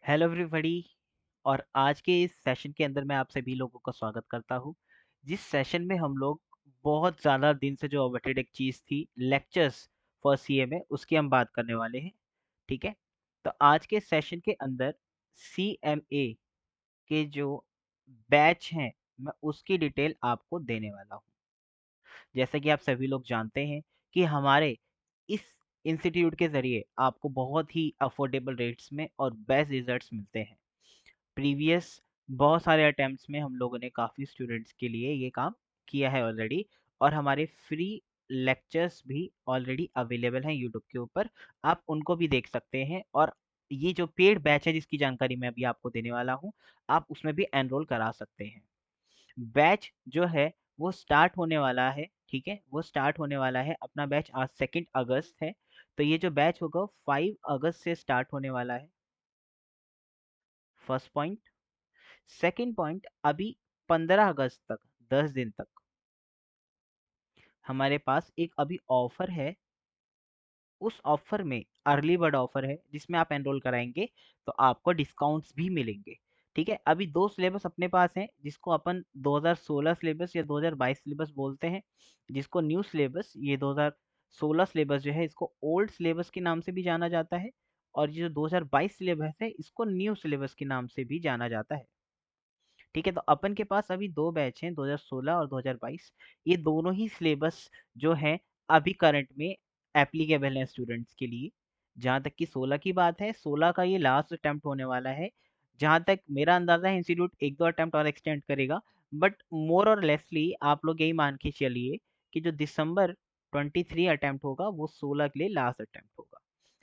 Hello everybody. और आज के इस सेशन के अंदर मैं आप सभी लोगों का स्वागत करता हूँ। जिस सेशन में हम लोग बहुत ज़्यादा दिन से जो अवॉइडेड एक चीज़ थी, लेक्चर्स फॉर सीएमए, उसकी हम बात करने वाले हैं। ठीक है, तो आज के सेशन के अंदर सीएमए के जो बैच हैं, मैं उसकी डिटेल आपको देने वाला हूँ। जैसा कि आप सभी लोग जानते हैं कि हमारे इस इंस्टीट्यूट के ज़रिए आपको बहुत ही अफोर्डेबल रेट्स में और बेस्ट रिजल्ट्स मिलते हैं। प्रीवियस बहुत सारे अटेम्प्ट्स में हम लोगों ने काफ़ी स्टूडेंट्स के लिए ये काम किया है ऑलरेडी, और हमारे फ्री लेक्चर्स भी ऑलरेडी अवेलेबल हैं यूट्यूब के ऊपर। आप उनको भी देख सकते हैं, और ये जो पेड बैच है जिसकी जानकारी मैं अभी आपको देने वाला हूँ, आप उसमें भी एनरोल करा सकते हैं। बैच जो है वो स्टार्ट होने वाला है। ठीक है, वो स्टार्ट होने वाला है, अपना बैच आज 2 अगस्त है। तो ये जो बैच होगा 5 अगस्त से स्टार्ट होने वाला है। First point. सेकंड पॉइंट, अभी 15 अगस्त तक, 10 दिन तक हमारे पास एक अभी ऑफर है। उस ऑफर में अर्ली बर्ड ऑफर है, जिसमें आप एनरोल कराएंगे तो आपको डिस्काउंट्स भी मिलेंगे। ठीक है, अभी दो सिलेबस अपने पास हैं, जिसको अपन 2016 सिलेबस या 2022 सिलेबस बोलते हैं। जिसको न्यू सिलेबस, ये 2016 सिलेबस जो है इसको ओल्ड सिलेबस के नाम से भी जाना जाता है, और ये जो 2022 सिलेबस है इसको न्यू सिलेबस के नाम से भी जाना जाता है। ठीक है, तो अपन के पास अभी दो बैच हैं, 2016 और 2022। ये दोनों ही सिलेबस जो हैं अभी करंट में एप्लीकेबल हैं स्टूडेंट्स के लिए। जहाँ तक कि 16 की बात है, 16 का ये लास्ट अटेम्प्ट होने वाला है। जहाँ तक मेरा अंदाजा है, इंस्टीट्यूट एक दो अटेम्प्ट और एक्सटेंड करेगा, बट मोर और लेसली आप लोग यही मान के चलिए कि जो दिसंबर 23 अटेम्प्ट होगा वो 16 के लिए लास्ट अटेम्प्ट होगा।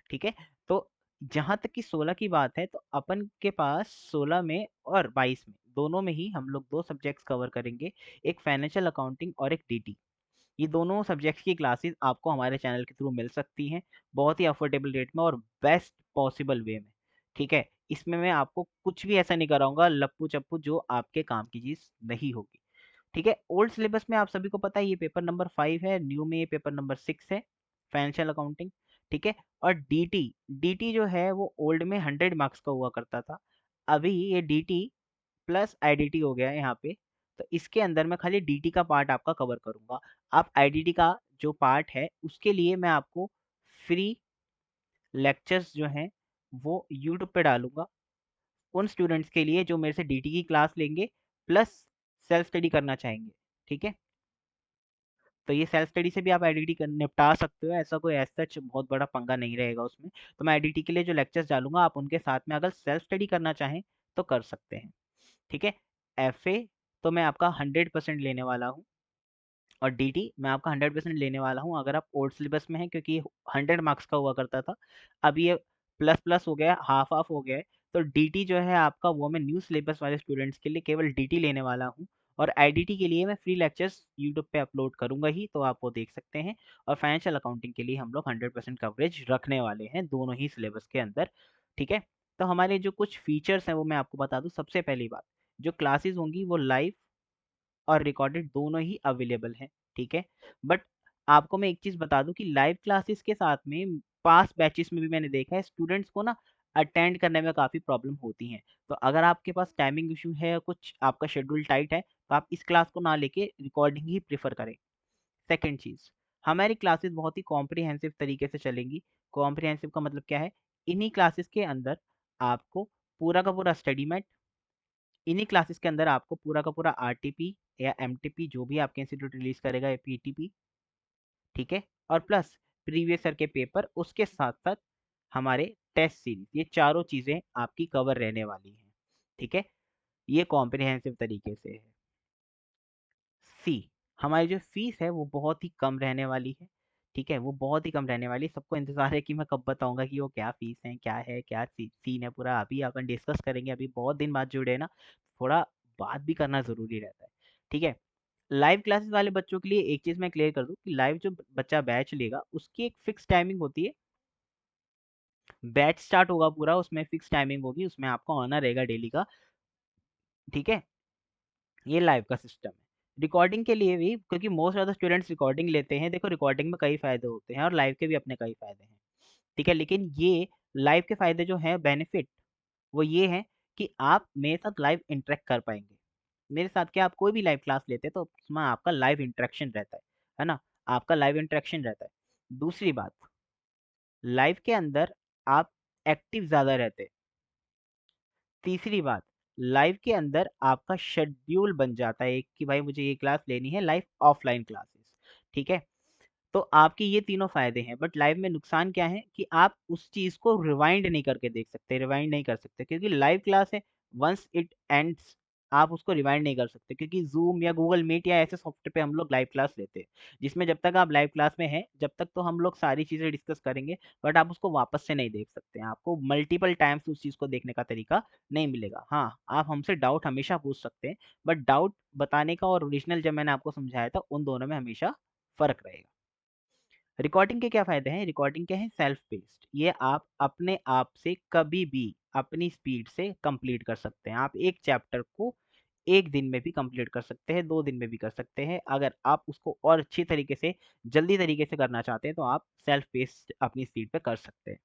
ठीक है, तो जहाँ तक कि 16 की बात है, तो अपन के पास 16 में और 22 में दोनों में ही हम लोग दो सब्जेक्ट्स कवर करेंगे, एक फाइनेंशियल अकाउंटिंग और एक डीटी। ये दोनों सब्जेक्ट्स की क्लासेस आपको हमारे चैनल के थ्रू मिल सकती हैं, बहुत ही अफोर्डेबल रेट में और बेस्ट पॉसिबल वे में। ठीक है, इसमें मैं आपको कुछ भी ऐसा नहीं कराऊंगा लप्पू चप्पू जो आपके काम की चीज़ नहीं होगी। ठीक है, ओल्ड सिलेबस में आप सभी को पता है ये पेपर नंबर 5 है, न्यू में ये पेपर नंबर 6 है, फाइनेंशियल अकाउंटिंग। ठीक है, और डीटी, डीटी जो है वो ओल्ड में 100 मार्क्स का हुआ करता था। अभी ये डीटी प्लस आईडीटी हो गया है यहाँ पे। तो इसके अंदर मैं खाली डीटी का पार्ट आपका कवर करूंगा। आप आईडीटी का जो पार्ट है उसके लिए मैं आपको फ्री लेक्चर्स जो हैं वो यूट्यूब पे डालूंगा, उन स्टूडेंट्स के लिए जो मेरे से डीटी की क्लास लेंगे प्लस सेल्फ स्टडी करना चाहेंगे। ठीक है, तो ये सेल्फ स्टडी से भी आप आईडीटी निपटा सकते हो, ऐसा कोई एज सच बहुत बड़ा पंगा नहीं रहेगा उसमें। तो मैं आईडीटी के लिए जो लेक्चर्स डालूंगा, आप उनके साथ में अगर सेल्फ स्टडी करना चाहें तो कर सकते हैं। ठीक है, एफए तो मैं आपका 100% लेने वाला हूँ, और डीटी मैं आपका 100% लेने वाला हूँ अगर आप ओल्ड सिलेबस में हैं, क्योंकि 100 मार्क्स का हुआ करता था। अब ये प्लस प्लस हो गया, हाफ हाफ हो गया है। तो डीटी जो है आपका, वो मैं न्यू सिलेबस वाले स्टूडेंट्स के लिए केवल डीटी लेने वाला हूँ। और आईडीटी के लिए मैं फ्री लेक्चर्स यूट्यूब पे अपलोड करूंगा ही, तो आप वो देख सकते हैं। और फाइनेंशियल अकाउंटिंग के लिए हम लोग 100% कवरेज रखने वाले हैं दोनों ही सिलेबस के अंदर। ठीक है, तो हमारे जो कुछ फीचर्स हैं वो मैं आपको बता दूं। सबसे पहली बात, जो क्लासेस होंगी वो लाइव और रिकॉर्डेड दोनों ही अवेलेबल हैं। ठीक है, बट आपको मैं एक चीज़ बता दूं कि लाइव क्लासेस के साथ में पास बैचेस में भी मैंने देखा है स्टूडेंट्स को ना अटेंड करने में काफ़ी प्रॉब्लम होती हैं। तो अगर आपके पास टाइमिंग इशू है, कुछ आपका शेड्यूल टाइट है, तो आप इस क्लास को ना लेके रिकॉर्डिंग ही प्रेफर करें। सेकंड चीज़, हमारी क्लासेस बहुत ही कॉम्प्रिहेंसिव तरीके से चलेंगी। कॉम्प्रिहेंसिव का मतलब क्या है? इन्हीं क्लासेस के अंदर आपको पूरा का पूरा स्टडी मैट, इन्हीं क्लासेस के अंदर आपको पूरा का पूरा आरटीपी या एमटीपी जो भी आपके इंस्टीट्यूट रिलीज करेगा, या पीटीपी। ठीक है, और प्लस प्रीवियस ईयर के पेपर, उसके साथ साथ हमारे टेस्ट सीरीज, ये चारों चीज़ें आपकी कवर रहने वाली हैं। ठीक है, ये कॉम्प्रिहेंसिव तरीके से है। सी, हमारी जो फीस है वो बहुत ही कम रहने वाली है। ठीक है, वो बहुत ही कम रहने वाली है। सबको इंतजार है कि मैं कब बताऊंगा कि वो क्या फीस है, क्या है, क्या सीन है पूरा। अभी अपन डिस्कस करेंगे, अभी बहुत दिन बाद जुड़े हैं ना, थोड़ा बात भी करना ज़रूरी रहता है। ठीक है, लाइव क्लासेस वाले बच्चों के लिए एक चीज़ मैं क्लियर कर दूं कि लाइव जो बच्चा बैच लेगा उसकी एक फिक्स टाइमिंग होती है। बैच स्टार्ट होगा पूरा, उसमें फिक्स टाइमिंग होगी, उसमें आपको आना रहेगा डेली का। ठीक है, ये लाइव का सिस्टम है। रिकॉर्डिंग के लिए भी, क्योंकि most of the students recording लेते हैं। देखो, रिकॉर्डिंग में कई फ़ायदे होते हैं और लाइव के भी अपने कई फ़ायदे हैं। ठीक है, लेकिन ये लाइव के फ़ायदे जो हैं, बेनिफिट वो ये है कि आप मेरे साथ लाइव इंटरेक्ट कर पाएंगे। मेरे साथ क्या, आप कोई भी लाइव क्लास लेते हैं तो उसमें आपका लाइव इंटरेक्शन रहता है ना, आपका लाइव इंटरेक्शन रहता है। दूसरी बात, लाइव के अंदर आप एक्टिव ज़्यादा रहते हैं। तीसरी बात, लाइव के अंदर आपका शेड्यूल बन जाता है एक कि भाई मुझे ये क्लास लेनी है, लाइव ऑफलाइन क्लासेस, ठीक है। तो आपके ये तीनों फ़ायदे हैं, बट लाइव में नुकसान क्या है कि आप उस चीज़ को रिवाइंड नहीं करके देख सकते, रिवाइंड नहीं कर सकते क्योंकि लाइव क्लास है, वंस इट एंड्स आप उसको रिवाइंड नहीं कर सकते, क्योंकि ज़ूम या गूगल मीट या ऐसे सॉफ्टवेयर पे हम लोग लाइव क्लास लेते हैं, जिसमें जब तक आप लाइव क्लास में हैं, जब तक तो हम लोग सारी चीज़ें डिस्कस करेंगे, बट आप उसको वापस से नहीं देख सकते हैं। आपको मल्टीपल टाइम्स उस चीज़ को देखने का तरीका नहीं मिलेगा। हाँ, आप हमसे डाउट हमेशा पूछ सकते हैं, बट डाउट बताने का और ओरिजिनल जब मैंने आपको समझाया था, उन दोनों में हमेशा फ़र्क रहेगा। रिकॉर्डिंग के क्या फ़ायदे हैं? रिकॉर्डिंग के हैं सेल्फ पेस्ड। ये आप अपने आप से कभी भी अपनी स्पीड से कंप्लीट कर सकते हैं। आप एक चैप्टर को 1 दिन में भी कंप्लीट कर सकते हैं, 2 दिन में भी कर सकते हैं। अगर आप उसको और अच्छी तरीके से, जल्दी तरीके से करना चाहते हैं, तो आप सेल्फ पेस्ड अपनी स्पीड पे कर सकते हैं,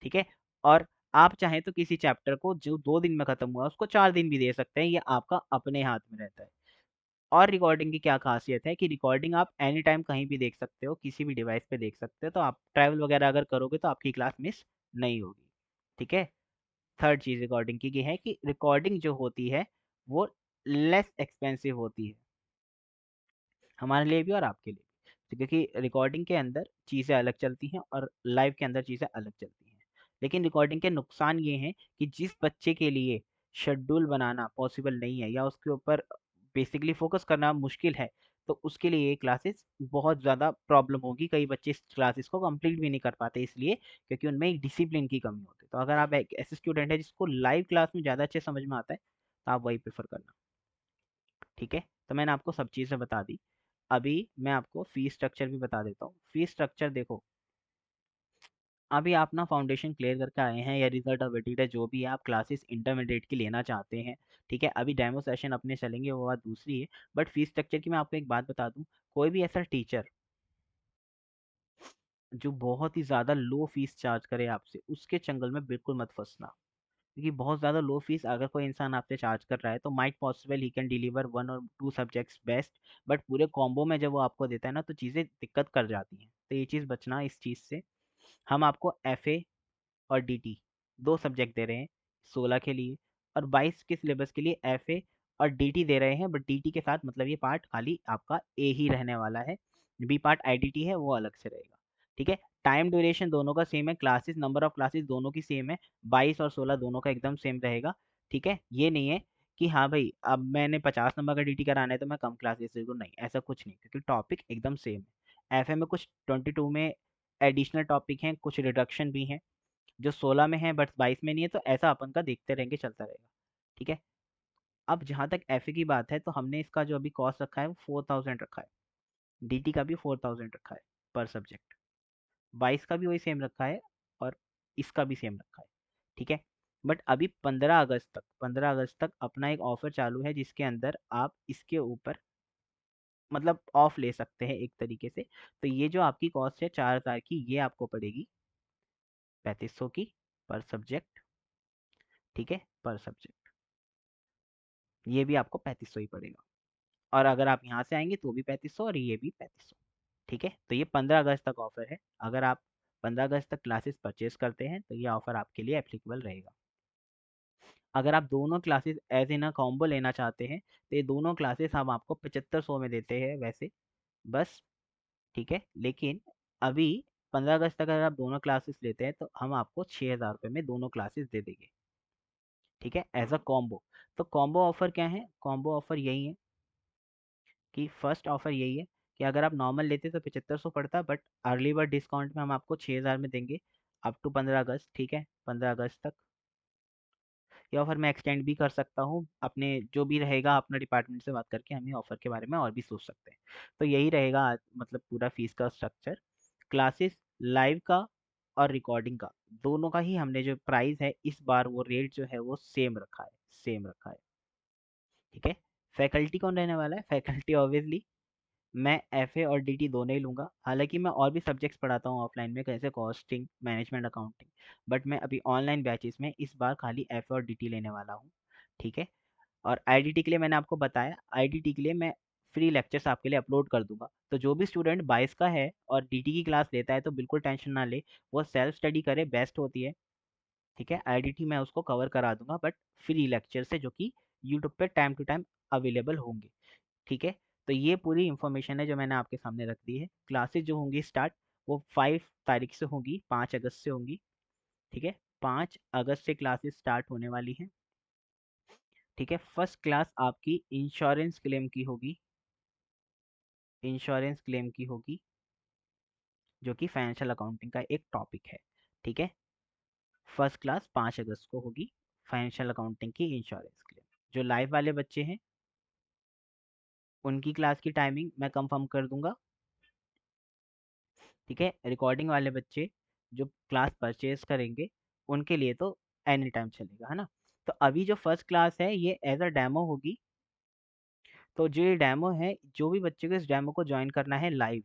ठीक है? और आप चाहें तो किसी चैप्टर को जो 2 दिन में खत्म हुआ, उसको 4 दिन भी दे सकते हैं, ये आपका अपने हाथ में रहता है। और रिकॉर्डिंग की क्या खासियत है कि रिकॉर्डिंग आप एनी टाइम कहीं भी देख सकते हो, किसी भी डिवाइस पे देख सकते हो, तो आप ट्रैवल वगैरह अगर करोगे तो आपकी क्लास मिस नहीं होगी, ठीक है। थर्ड चीज़ रिकॉर्डिंग की ये है कि रिकॉर्डिंग जो होती है वो लेस एक्सपेंसिव होती है, हमारे लिए भी और आपके लिए भी। तो क्योंकि रिकॉर्डिंग के अंदर चीज़ें अलग चलती हैं और लाइव के अंदर चीज़ें अलग चलती हैं। लेकिन रिकॉर्डिंग के नुकसान ये हैं कि जिस बच्चे के लिए शेड्यूल बनाना पॉसिबल नहीं है या उसके ऊपर बेसिकली फोकस करना मुश्किल है, तो उसके लिए ये क्लासेस बहुत ज़्यादा प्रॉब्लम होगी। कई बच्चे इस क्लासेस को कंप्लीट भी नहीं कर पाते इसलिए क्योंकि उनमें एक डिसिप्लिन की कमी होती है। तो अगर आप एक ऐसे स्टूडेंट हैं जिसको लाइव क्लास में ज़्यादा अच्छे समझ में आता है, तो आप वही प्रेफर करना, ठीक है। तो मैंने आपको सब चीज़ें बता दी। अभी मैं आपको फीस स्ट्रक्चर भी बता देता हूँ। फीस स्ट्रक्चर देखो, अभी आप ना फाउंडेशन क्लियर करके आए हैं या रिजल्ट अवेटेड है, जो भी है, आप क्लासेस इंटरमीडिएट की लेना चाहते हैं, ठीक है। अभी डेमो सेशन अपने चलेंगे, वो बात दूसरी है। बट फीस स्ट्रक्चर की मैं आपको एक बात बता दूं, कोई भी ऐसा टीचर जो बहुत ही ज़्यादा लो फीस चार्ज करे आपसे, उसके चंगल में बिल्कुल मत फंसना। क्योंकि बहुत ज़्यादा लो फीस अगर कोई इंसान आपसे चार्ज कर रहा है, तो might possible he can deliver 1 और 2 सब्जेक्ट्स बेस्ट, बट पूरे कॉम्बो में जब वो आपको देता है ना, तो चीज़ें दिक्कत कर जाती हैं। तो ये चीज़ बचना इस चीज़ से। हम आपको एफए और डीटी 2 सब्जेक्ट दे रहे हैं 16 के लिए, और 22 के सिलेबस के लिए एफए और डीटी दे रहे हैं, बट डीटी के साथ मतलब ये पार्ट खाली आपका ए ही रहने वाला है, बी पार्ट आईडीटी है वो अलग से रहेगा, ठीक है। टाइम ड्यूरेशन दोनों का सेम है, क्लासेस नंबर ऑफ क्लासेस दोनों की सेम है, 22 और 16 दोनों का एकदम सेम रहेगा, ठीक है। ये नहीं है कि हाँ भाई अब मैंने 50 नंबर का डीटी कराना है तो मैं कम क्लासेस दे दूँ, नहीं ऐसा कुछ नहीं, क्योंकि टॉपिक एकदम सेम है। एफए में कुछ 22 में एडिशनल टॉपिक हैं, कुछ रिडक्शन भी हैं, जो 16 में है बट 22 में नहीं है, तो ऐसा अपन का देखते रहेंगे, चलता रहेगा, ठीक है। अब जहाँ तक एफ की बात है, तो हमने इसका जो अभी कॉस्ट रखा है वो 4000 रखा है, डीटी का भी 4000 रखा है पर सब्जेक्ट, 22 का भी वही सेम रखा है और इसका भी सेम रखा है, ठीक है। बट अभी 15 अगस्त तक अपना एक ऑफर चालू है, जिसके अंदर आप इसके ऊपर मतलब ऑफ ले सकते हैं एक तरीके से। तो ये जो आपकी कॉस्ट है 4000 की, ये आपको पड़ेगी 3500 की पर सब्जेक्ट, ठीक है, पर सब्जेक्ट ये भी आपको 3500 ही पड़ेगा। और अगर आप यहाँ से आएंगे तो भी 3500 और ये भी 3500, ठीक है। तो ये 15 अगस्त तक ऑफर है। अगर आप 15 अगस्त तक क्लासेस परचेज करते हैं तो ये ऑफर आपके लिए एप्लीकेबल रहेगा। अगर आप दोनों classes as in a combo लेना चाहते हैं, तो ये दोनों क्लासेस हम आपको 7500 में देते हैं वैसे, बस, ठीक है। लेकिन अभी 15 अगस्त तक अगर आप दोनों क्लासेस लेते हैं तो हम आपको 6000 रुपये में दोनों क्लासेस दे देंगे, ठीक है, एज अ कॉम्बो। तो कॉम्बो ऑफर क्या है? कॉम्बो ऑफर यही है कि फर्स्ट ऑफर यही है कि अगर आप नॉर्मल लेते तो 7500 पड़ता, बट अर्ली बर्ड डिस्काउंट में हम आपको 6000 में देंगे अप टू 15 अगस्त, ठीक है, 15 अगस्त तक। ये ऑफर मैं एक्सटेंड भी कर सकता हूँ, अपने जो भी रहेगा अपना डिपार्टमेंट से बात करके हम ये ऑफर के बारे में और भी सोच सकते हैं। तो यही रहेगा मतलब पूरा फीस का स्ट्रक्चर। क्लासेस लाइव का और रिकॉर्डिंग का दोनों का ही हमने जो प्राइस है इस बार वो रेट जो है वो सेम रखा है, सेम रखा है, ठीक है। फैकल्टी कौन रहने वाला है? फैकल्टी ऑब्वियसली मैं एफए और डीटी दोनों ही लूँगा। हालाँकि मैं और भी सब्जेक्ट्स पढ़ाता हूँ ऑफलाइन में, जैसे कॉस्टिंग, मैनेजमेंट अकाउंटिंग, बट मैं अभी ऑनलाइन बैचेस में इस बार खाली एफए और डीटी लेने वाला हूँ, ठीक है? और आईडीटी के लिए मैंने आपको बताया, आईडीटी के लिए मैं फ्री लेक्चर्स आपके लिए अपलोड कर दूँगा। तो जो भी स्टूडेंट 22 का है और डीटी की क्लास लेता है तो बिल्कुल टेंशन ना ले, वो सेल्फ स्टडी करे, बेस्ट होती है, ठीक है? आईडीटी मैं उसको कवर करा दूँगा, बट फ्री लेक्चर से, जो कि यूट्यूब पे टाइम टू टाइम अवेलेबल होंगे, ठीक है? तो ये पूरी इन्फॉर्मेशन है जो मैंने आपके सामने रख दी है। क्लासेस जो होंगी स्टार्ट, वो 5 तारीख से होंगी, 5 अगस्त से होंगी, ठीक है? 5 अगस्त से क्लासेस स्टार्ट होने वाली हैं, ठीक है? फर्स्ट क्लास आपकी इंश्योरेंस क्लेम की होगी, इंश्योरेंस क्लेम की होगी, जो कि फाइनेंशियल अकाउंटिंग का एक टॉपिक है, ठीक है? फर्स्ट क्लास 5 अगस्त को होगी, फाइनेंशियल अकाउंटिंग की इंश्योरेंस क्लेम। जो लाइव वाले बच्चे हैं, उनकी क्लास की टाइमिंग मैं कंफर्म कर दूंगा, ठीक है? रिकॉर्डिंग वाले बच्चे जो क्लास परचेज करेंगे, उनके लिए तो एनी टाइम चलेगा, है ना? तो अभी जो फर्स्ट क्लास है ये एज अ डेमो होगी। तो जो ये डेमो है, जो भी बच्चे को इस डेमो को ज्वाइन करना है लाइव,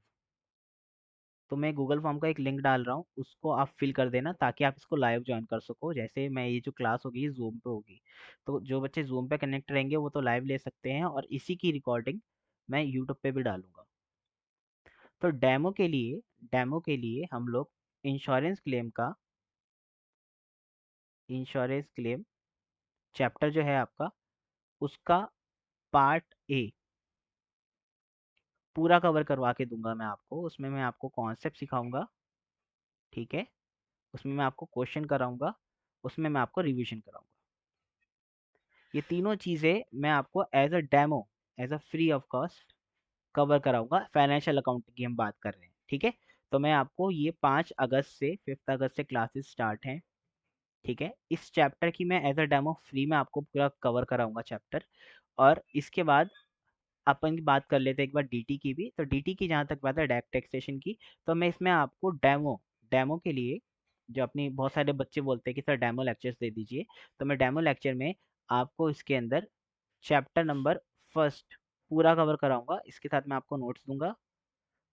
तो मैं गूगल फॉर्म का एक लिंक डाल रहा हूँ, उसको आप फिल कर देना ताकि आप इसको लाइव ज्वाइन कर सको। जैसे मैं, ये जो क्लास होगी ये जूम पे होगी, तो जो बच्चे जूम पे कनेक्ट रहेंगे वो तो लाइव ले सकते हैं, और इसी की रिकॉर्डिंग मैं यूट्यूब पे भी डालूंगा। तो डेमो के लिए हम लोग इंश्योरेंस क्लेम का, इंश्योरेंस क्लेम चैप्टर जो है आपका, उसका पार्ट ए पूरा कवर करवा के दूंगा मैं आपको। उसमें मैं आपको कॉन्सेप्ट सिखाऊंगा, ठीक है? उसमें मैं आपको क्वेश्चन कराऊंगा, उसमें मैं आपको रिवीजन कराऊंगा। ये तीनों चीज़ें मैं आपको as a demo, as a free of cost cover कराऊंगा। फाइनेंशियल अकाउंटिंग की हम बात कर रहे हैं, ठीक है? तो मैं आपको ये 5 अगस्त से 5 अगस्त से क्लासेस स्टार्ट हैं, ठीक है? इस चैप्टर की मैं एज अ डेमो फ्री में आपको पूरा कवर कराऊंगा चैप्टर। और इसके बाद अपन की बात कर लेते हैं एक बार डीटी की भी। तो डीटी की जहाँ तक बात है, डायरेक्ट टैक्सेशन की, तो मैं इसमें आपको डेमो, डेमो के लिए, जो अपनी बहुत सारे बच्चे बोलते हैं कि सर डेमो लेक्चर्स दे दीजिए, तो मैं डेमो लेक्चर में आपको इसके अंदर चैप्टर नंबर फर्स्ट पूरा कवर कराऊंगा। इसके साथ मैं आपको नोट्स दूंगा,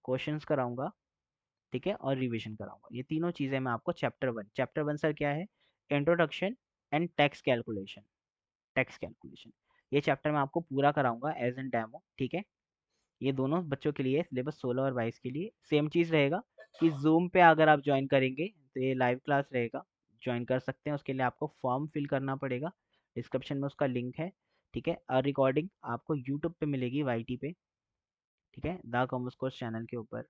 क्वेश्चंस कराऊंगा, ठीक है? और रिवीजन कराऊंगा। ये तीनों चीज़ें मैं आपको चैप्टर वन सर क्या है? Introduction and tax calculation, tax calculation, ये चैप्टर मैं आपको पूरा कराऊंगा एज एन डेमो, ठीक है? ये दोनों बच्चों के लिए, सिलेबस 16 और 22 के लिए सेम चीज़ रहेगा कि जूम पे अगर आप ज्वाइन करेंगे तो ये लाइव क्लास रहेगा, ज्वाइन कर सकते हैं। उसके लिए आपको फॉर्म फिल करना पड़ेगा, डिस्क्रिप्शन में उसका लिंक है, ठीक है? और रिकॉर्डिंग आपको यूट्यूब पे मिलेगी, वाईटी पे, ठीक है? द कॉमर्स कोर्स चैनल के ऊपर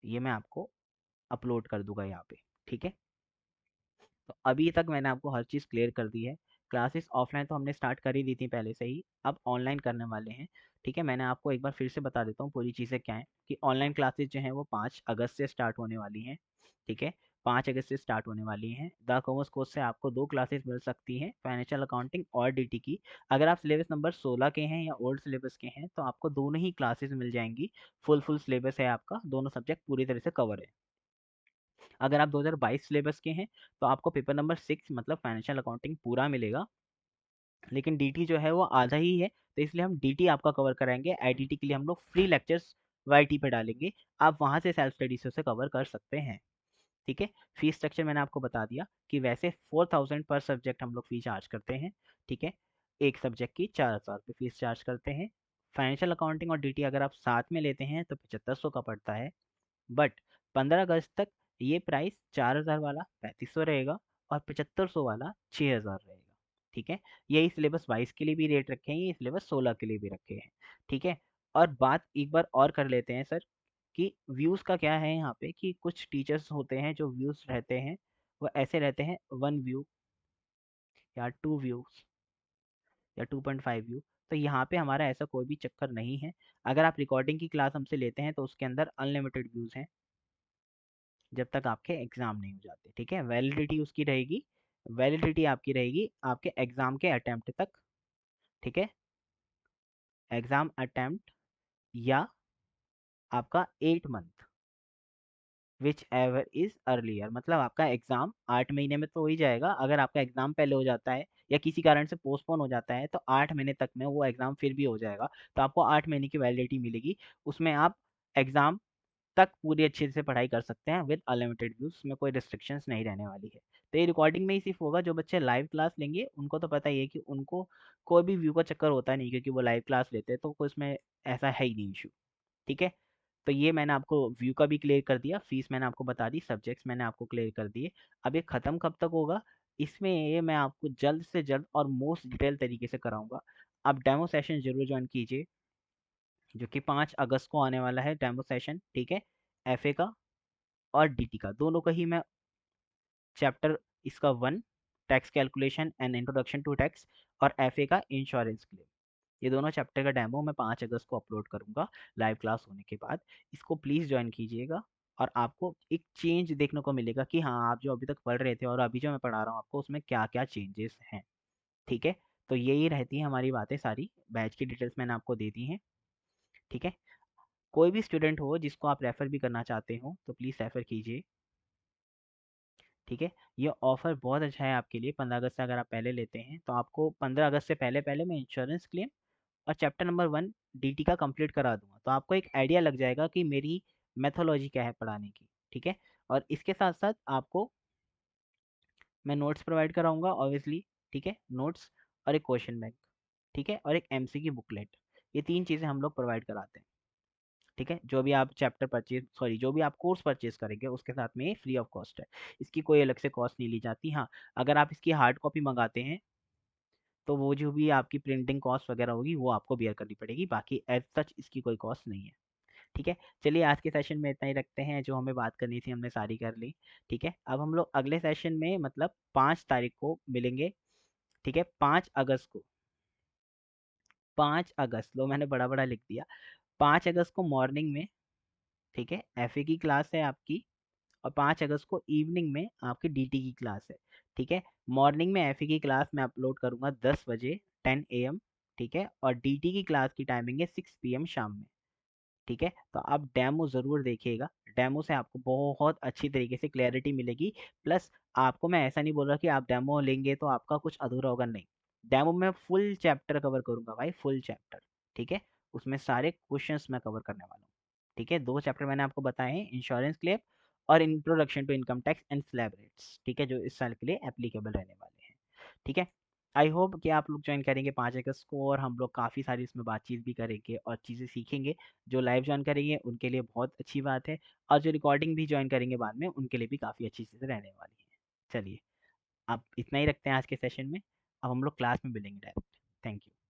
ये मैं आपको अपलोड कर दूंगा यहाँ पे, ठीक है? तो अभी तक मैंने आपको हर चीज़ क्लियर कर दी है। क्लासेस ऑफलाइन तो हमने स्टार्ट कर ही दी थी पहले से ही, अब ऑनलाइन करने वाले हैं, ठीक है? मैंने आपको एक बार फिर से बता देता हूँ पूरी चीज़ें क्या हैं, कि ऑनलाइन क्लासेस जो हैं वो 5 अगस्त से स्टार्ट होने वाली हैं, ठीक है? 5 अगस्त से स्टार्ट होने वाली हैं। द कॉमर्स कोर्स से आपको 2 क्लासेस मिल सकती हैं, फाइनेंशियल अकाउंटिंग और डीटी की। अगर आप सिलेबस नंबर 16 के हैं या ओल्ड सिलेबस के हैं तो आपको दोनों ही क्लासेस मिल जाएंगी। फुल सिलेबस है आपका, दोनों सब्जेक्ट पूरी तरह से कवर है। अगर आप 2022 सिलेबस के हैं तो आपको पेपर नंबर 6 मतलब फाइनेंशियल अकाउंटिंग पूरा मिलेगा, लेकिन डीटी जो है वो आधा ही है, तो इसलिए हम डीटी आपका कवर कराएंगे। आईडीटी के लिए हम लोग फ्री लेक्चर्स वाईटी पे डालेंगे, आप वहां से सेल्फ स्टडी से उसे कवर कर सकते हैं, ठीक है? फीस स्ट्रक्चर मैंने आपको बता दिया कि वैसे 4000 पर सब्जेक्ट हम लोग फी चार्ज करते हैं, ठीक है? एक सब्जेक्ट की 4000 रुपये फीस चार्ज करते हैं। फाइनेंशियल अकाउंटिंग और डीटी अगर आप साथ में लेते हैं तो 7500 का पड़ता है, बट 15 अगस्त तक ये प्राइस 4000 वाला 3500 रहेगा, और 7500 वाला 6000 रहेगा, ठीक है? यही सिलेबस 22 के लिए भी रेट रखे हैं, ये सिलेबस 16 के लिए भी रखे हैं, ठीक है? और बात एक बार और कर लेते हैं सर, कि व्यूज़ का क्या है यहाँ पे, कि कुछ टीचर्स होते हैं जो व्यूज़ रहते हैं वो ऐसे रहते हैं, 1 व्यू या 2 व्यूज़ या 2.5 व्यू। तो यहाँ पे हमारा ऐसा कोई भी चक्कर नहीं है। अगर आप रिकॉर्डिंग की क्लास हमसे लेते हैं तो उसके अंदर अनलिमिटेड व्यूज़ हैं, जब तक आपके एग्ज़ाम नहीं हो जाते, ठीक है? वैलिडिटी उसकी रहेगी, वैलिडिटी आपकी रहेगी आपके एग्ज़ाम के अटेम्प्ट तक, ठीक है? एग्ज़ाम अटेम्प्ट या आपका 8 month, which ever is earlier, मतलब आपका एग्ज़ाम 8 महीने में तो हो ही जाएगा। अगर आपका एग्ज़ाम पहले हो जाता है या किसी कारण से पोस्टपोन हो जाता है तो 8 महीने तक में वो एग्ज़ाम फिर भी हो जाएगा। तो आपको 8 महीने की वैलिडिटी मिलेगी। उसमें आप एग्ज़ाम तक पूरी अच्छे से पढ़ाई कर सकते हैं विद अनलिमिटेड व्यूज़, उसमें कोई रिस्ट्रिक्शंस नहीं रहने वाली है। तो ये रिकॉर्डिंग में ही सिर्फ़ होगा, जो बच्चे लाइव क्लास लेंगे उनको तो पता ही है कि उनको कोई भी व्यू का चक्कर होता नहीं, क्योंकि वो लाइव क्लास लेते हैं, तो कोई इसमें ऐसा है ही नहीं इश्यू। ठीक है? तो ये मैंने आपको व्यू का भी क्लियर कर दिया, फ़ीस मैंने आपको बता दी, सब्जेक्ट्स मैंने आपको क्लियर कर दिए। अब ये ख़त्म कब तक होगा? इसमें ये मैं आपको जल्द से जल्द और मोस्ट डिटेल तरीके से कराऊँगा। आप डेमो सेशन ज़रूर जॉइन कीजिए, जो कि 5 अगस्त को आने वाला है डेमो सेशन, ठीक है? एफए का और डीटी का, दोनों का ही मैं चैप्टर इसका 1 tax calculation and introduction to tax और एफए का इंश्योरेंस क्लेम, ये दोनों चैप्टर का डेमो मैं 5 अगस्त को अपलोड करूँगा लाइव क्लास होने के बाद। इसको प्लीज़ जॉइन कीजिएगा और आपको एक चेंज देखने को मिलेगा कि हाँ, आप जो अभी तक पढ़ रहे थे और अभी जो मैं पढ़ा रहा हूँ आपको, उसमें क्या-क्या चेंजेस हैं। ठीक है? तो यही रहती है हमारी बातें सारी। बैच की डिटेल्स मैंने आपको दे दी हैं। ठीक है? कोई भी स्टूडेंट हो जिसको आप रेफ़र भी करना चाहते हो, तो प्लीज़ रेफ़र कीजिए। ठीक है? ये ऑफ़र बहुत अच्छा है आपके लिए। 15 अगस्त से अगर आप पहले लेते हैं, तो आपको 15 अगस्त से पहले-पहले मैं इंश्योरेंस क्लेम और चैप्टर नंबर 1 डीटी का कंप्लीट करा दूँगा। तो आपको एक आइडिया लग जाएगा कि मेरी मेथोडोलॉजी क्या है पढ़ाने की। ठीक है? और इसके साथ-साथ आपको मैं नोट्स प्रोवाइड कराऊँगा ऑब्वियसली। ठीक है? नोट्स और एक क्वेश्चन बैंक। ठीक है? और एक एमसीक्यू बुकलेट। ये 3 चीज़ें हम लोग प्रोवाइड कराते हैं। ठीक है? जो भी आप जो भी आप कोर्स परचेज़ करेंगे उसके साथ में ये फ्री ऑफ कॉस्ट है। इसकी कोई अलग से कॉस्ट नहीं ली जाती। हाँ, अगर आप इसकी हार्ड कॉपी मँगाते हैं, तो वो जो भी आपकी प्रिंटिंग कॉस्ट वगैरह होगी वो आपको बियर करनी पड़ेगी। बाकी एज़ सच इसकी कोई कॉस्ट नहीं है। ठीक है? चलिए आज के सेशन में इतना ही रखते हैं, जो हमें बात करनी थी हमने सारी कर ली। ठीक है? अब हम लोग अगले सेशन में मतलब 5 तारीख को मिलेंगे। ठीक है? 5 अगस्त को, 5 अगस्त, लो मैंने बड़ा-बड़ा लिख दिया। 5 अगस्त को मॉर्निंग में, ठीक है? एफए की क्लास है आपकी और 5 अगस्त को इवनिंग में आपकी डीटी की क्लास है। ठीक है? मॉर्निंग में एफए की क्लास मैं अपलोड करूँगा 10 बजे 10 एएम, ठीक है? और डीटी की क्लास की टाइमिंग है 6 पीएम शाम में। ठीक है? तो आप डेमो ज़रूर देखिएगा। डेमो से आपको बहुत अच्छी तरीके से क्लैरिटी मिलेगी। प्लस आपको मैं ऐसा नहीं बोल रहा कि आप डेमो लेंगे तो आपका कुछ अधूरा होगा, नहीं। डेमो में फुल चैप्टर कवर करूँगा भाई, फुल चैप्टर। ठीक है? उसमें सारे क्वेश्चंस मैं कवर करने वाला हूँ। ठीक है? 2 चैप्टर मैंने आपको बताए हैं, इंश्योरेंस क्लेम और introduction to income tax and slab rates. ठीक है? जो इस साल के लिए एप्लीकेबल रहने वाले हैं। ठीक है? आई होप कि आप लोग ज्वाइन करेंगे 5 अगस्त को और हम लोग काफ़ी सारी इसमें बातचीत भी करेंगे और चीज़ें सीखेंगे। जो लाइव जॉइन करेंगे उनके लिए बहुत अच्छी बात है और जो रिकॉर्डिंग भी जॉइन करेंगे बाद में उनके लिए भी काफ़ी अच्छी चीज़ें रहने वाली हैं। चलिए, अब इतना ही रखते हैं आज के सेशन में। अब हम लोग क्लास में मिलेंगे डायरेक्ट। Thank you.